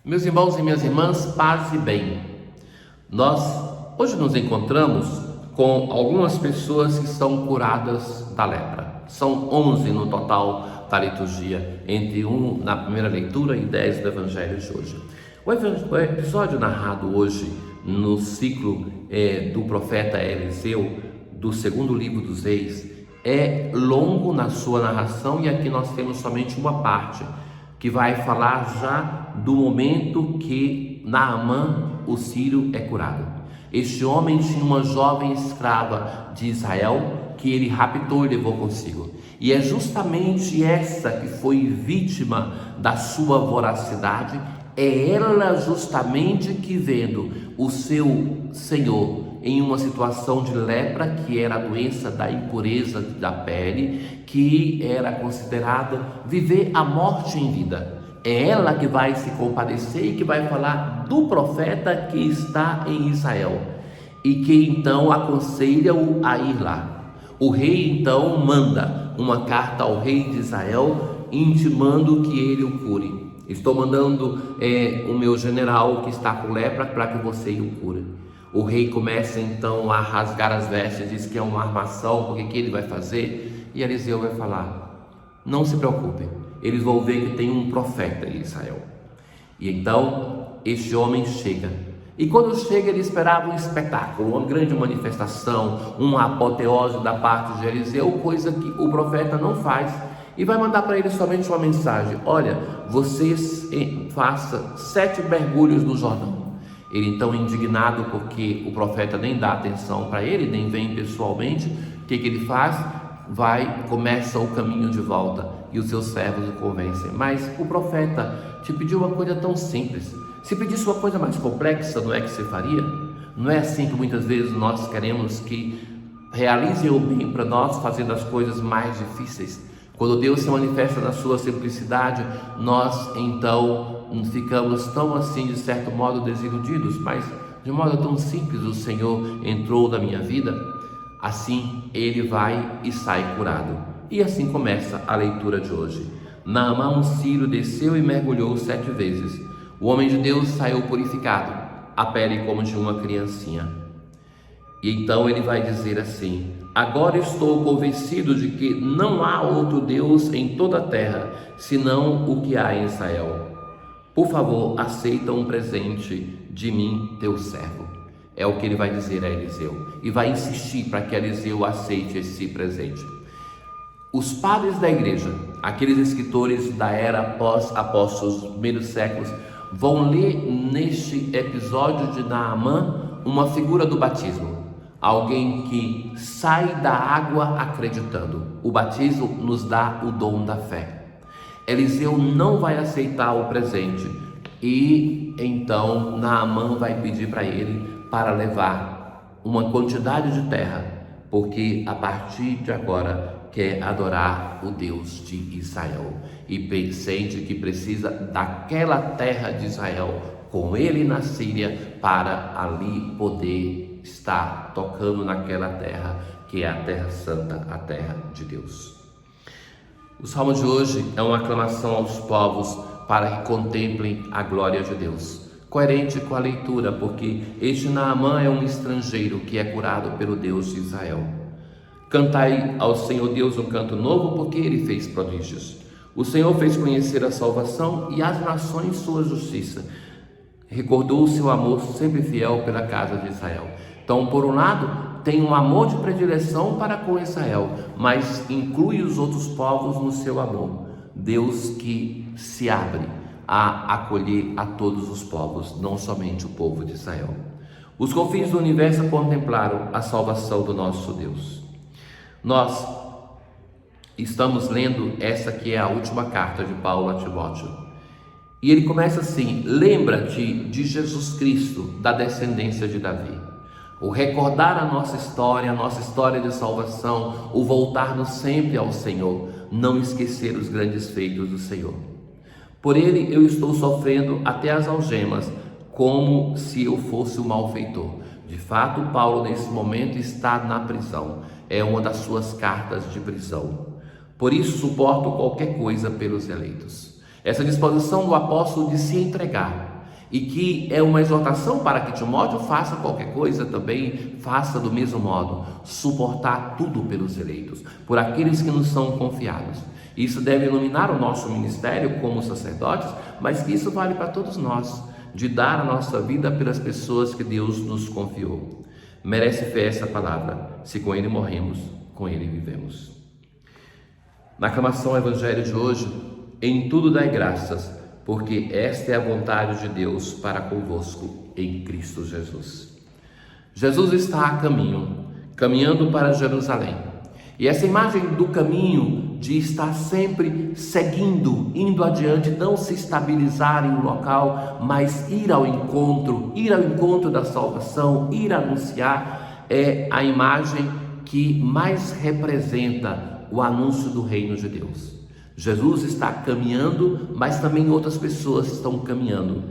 Meus irmãos e minhas irmãs, paz e bem. Nós hoje nos encontramos com algumas pessoas que são curadas da lepra. São 11 no total da liturgia, entre 1 na primeira leitura e 10 do Evangelho de hoje. O episódio narrado hoje no ciclo do profeta Eliseu, do segundo livro dos Reis, é longo na sua narração e aqui nós temos somente uma parte que vai falar já do momento que Naamã, o sírio, é curado. Este homem tinha uma jovem escrava de Israel que ele raptou e levou consigo. E é justamente essa que foi vítima da sua voracidade, é ela justamente que, vendo o seu senhor em uma situação de lepra, que era a doença da impureza da pele, que era considerada viver a morte em vida. É ela que vai se compadecer e que vai falar do profeta que está em Israel e que então aconselha-o a ir lá. O rei então manda uma carta ao rei de Israel intimando que ele o cure. Estou mandando o meu general que está com lepra para que você o cure. O rei começa então a rasgar as vestes, diz que é uma armação, porque que ele vai fazer? E Eliseu vai falar: não se preocupe, eles vão ver que tem um profeta em Israel. E então este homem chega. E quando chega, ele esperava um espetáculo, uma grande manifestação, uma apoteose da parte de Eliseu, coisa que o profeta não faz. E vai mandar para ele somente uma mensagem: olha, vocês façam 7 mergulhos no Jordão. Ele então, indignado porque o profeta nem dá atenção para ele, nem vem pessoalmente, o que ele faz? Começa o caminho de volta e os seus servos o convencem. Mas o profeta te pediu uma coisa tão simples. Se pedisse uma coisa mais complexa, não é que você faria? Não é assim que muitas vezes nós queremos que realizem o bem para nós, fazendo as coisas mais difíceis? Quando Deus se manifesta na sua simplicidade, nós então ficamos tão assim, de certo modo, desiludidos, mas de modo tão simples o Senhor entrou na minha vida. Assim ele vai e sai curado. E assim começa a leitura de hoje. Naamã, um sírio, desceu e mergulhou 7 vezes. O homem de Deus saiu purificado, a pele como de uma criancinha. E então ele vai dizer assim: agora estou convencido de que não há outro Deus em toda a terra, senão o que há em Israel. Por favor, aceita um presente de mim, teu servo. É o que ele vai dizer a Eliseu. E vai insistir para que Eliseu aceite esse presente. Os padres da igreja, aqueles escritores da era pós-apóstolos, dos primeiros séculos, vão ler neste episódio de Naamã uma figura do batismo. Alguém que sai da água acreditando. O batismo nos dá o dom da fé. Eliseu não vai aceitar o presente e então Naamã vai pedir para ele para levar uma quantidade de terra, porque a partir de agora quer adorar o Deus de Israel e sente que precisa daquela terra de Israel com ele na Síria para ali poder estar tocando naquela terra que é a terra santa, a terra de Deus. O salmo de hoje é uma aclamação aos povos para que contemplem a glória de Deus, coerente com a leitura, porque este Naamã é um estrangeiro que é curado pelo Deus de Israel. Cantai ao Senhor Deus um canto novo, porque Ele fez prodígios. O Senhor fez conhecer a salvação e as nações sua justiça. Recordou o seu amor sempre fiel pela casa de Israel. Então, por um lado, tem um amor de predileção para com Israel, mas inclui os outros povos no seu amor. Deus que se abre a acolher a todos os povos, não somente o povo de Israel. Os confins do universo contemplaram a salvação do nosso Deus. Nós estamos lendo essa que é a última carta de Paulo a Timóteo. E ele começa assim: lembra-te de Jesus Cristo, da descendência de Davi. O recordar a nossa história de salvação, o voltar-nos sempre ao Senhor, não esquecer os grandes feitos do Senhor. Por ele eu estou sofrendo até as algemas, como se eu fosse o malfeitor. De fato, Paulo nesse momento está na prisão, é uma das suas cartas de prisão. Por isso suporto qualquer coisa pelos eleitos. Essa disposição do apóstolo de se entregar, e que é uma exortação para que Timóteo faça qualquer coisa também, faça do mesmo modo, suportar tudo pelos eleitos, por aqueles que nos são confiados. Isso deve iluminar o nosso ministério como sacerdotes, mas que isso vale para todos nós, de dar a nossa vida pelas pessoas que Deus nos confiou. Merece fé essa palavra: se com Ele morremos, com Ele vivemos. Na aclamação ao Evangelho de hoje, em tudo dai graças, porque esta é a vontade de Deus para convosco em Cristo Jesus. Jesus está a caminho, caminhando para Jerusalém. E essa imagem do caminho, de estar sempre seguindo, indo adiante, não se estabilizar em um local, mas ir ao encontro da salvação, ir anunciar, é a imagem que mais representa o anúncio do reino de Deus. Jesus está caminhando, mas também outras pessoas estão caminhando.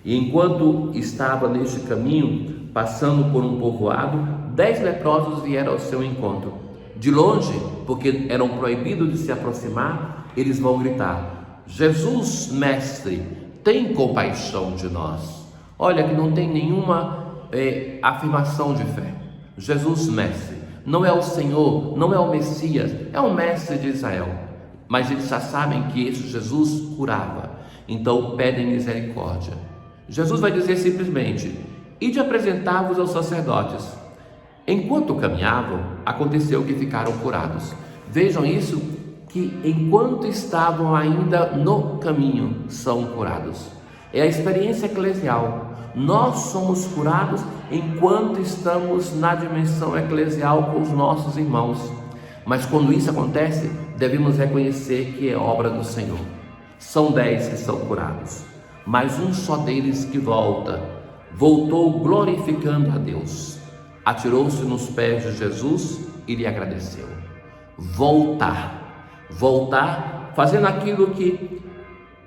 E enquanto estava neste caminho, passando por um povoado, 10 leprosos vieram ao seu encontro. De longe, porque eram proibidos de se aproximar, eles vão gritar: Jesus, mestre, tem compaixão de nós. Olha que não tem nenhuma afirmação de fé. Jesus, mestre, não é o Senhor, não é o Messias, é o mestre de Israel. Mas eles já sabem que esse Jesus curava, então pedem misericórdia. Jesus vai dizer simplesmente: ide apresentar-vos aos sacerdotes. Enquanto caminhavam, aconteceu que ficaram curados. Vejam isso, que enquanto estavam ainda no caminho, são curados. É a experiência eclesial. Nós somos curados enquanto estamos na dimensão eclesial com os nossos irmãos. Mas quando isso acontece, devemos reconhecer que é obra do Senhor. São 10 que são curados, mas um só deles que voltou glorificando a Deus. Atirou-se nos pés de Jesus e lhe agradeceu. Voltar, fazendo aquilo que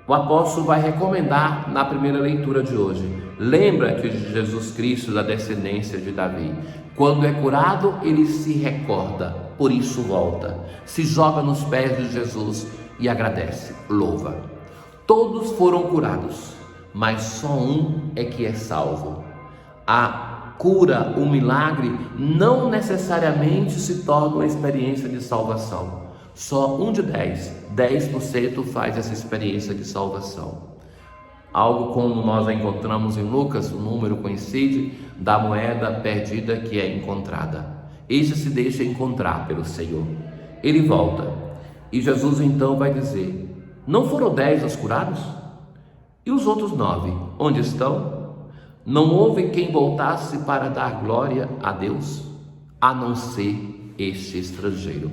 o apóstolo vai recomendar na primeira leitura de hoje. Lembra-te de Jesus Cristo, da descendência de Davi. Quando é curado, ele se recorda, por isso volta, se joga nos pés de Jesus e agradece, louva. Todos foram curados, mas só um é que é salvo. A cura, o milagre, não necessariamente se torna uma experiência de salvação. Só um de 10% faz essa experiência de salvação. Algo como nós já encontramos em Lucas, o número coincide da moeda perdida que é encontrada. Este se deixa encontrar pelo Senhor. Ele volta e Jesus então vai dizer: não foram 10 os curados? E os outros 9, onde estão? Não houve quem voltasse para dar glória a Deus, a não ser este estrangeiro.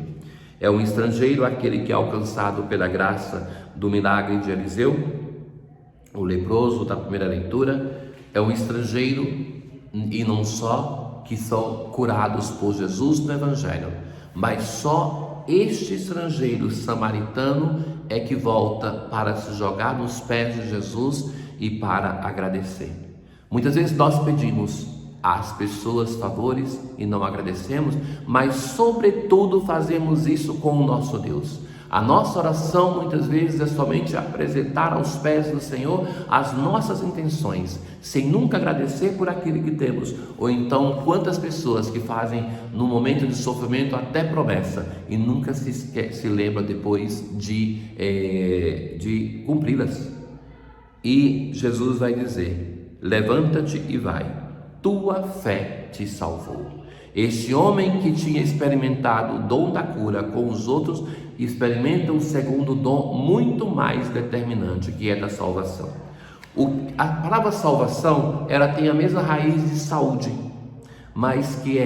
É um estrangeiro aquele que é alcançado pela graça do milagre de Eliseu, o leproso da primeira leitura. É um estrangeiro, e não só, que são curados por Jesus no Evangelho, mas só este estrangeiro samaritano é que volta para se jogar nos pés de Jesus e para agradecer. Muitas vezes nós pedimos às pessoas favores e não agradecemos, mas sobretudo fazemos isso com o nosso Deus. A nossa oração muitas vezes é somente apresentar aos pés do Senhor as nossas intenções, sem nunca agradecer por aquilo que temos. Ou então, quantas pessoas que fazem no momento de sofrimento até promessa e nunca se lembra depois de cumpri-las. E Jesus vai dizer: levanta-te e vai, tua fé te salvou. Este homem que tinha experimentado o dom da cura com os outros, experimenta um segundo dom muito mais determinante, que é da salvação. A palavra salvação, ela tem a mesma raiz de saúde, mas que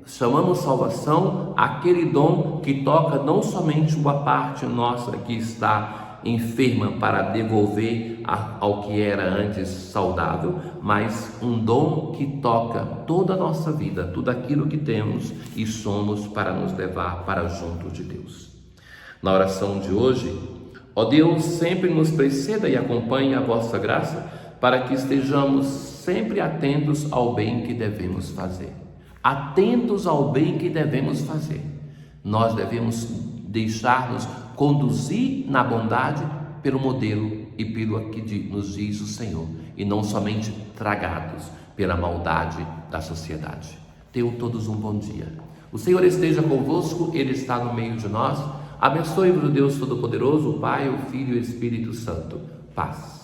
chamamos salvação aquele dom que toca não somente uma parte nossa que está enferma para devolver ao que era antes saudável, mas um dom que toca toda a nossa vida, tudo aquilo que temos e somos, para nos levar para junto de Deus. Na oração de hoje: ó Deus, sempre nos preceda e acompanhe a vossa graça, para que estejamos sempre atentos ao bem que devemos fazer. Atentos ao bem que devemos fazer. Nós devemos deixar-nos conduzir na bondade pelo modelo e pelo que nos diz o Senhor. e não somente tragados pela maldade da sociedade. Tenham todos um bom dia. O Senhor esteja convosco, Ele está no meio de nós. Abençoe-vos o Deus Todo-Poderoso, o Pai, o Filho e o Espírito Santo. Paz.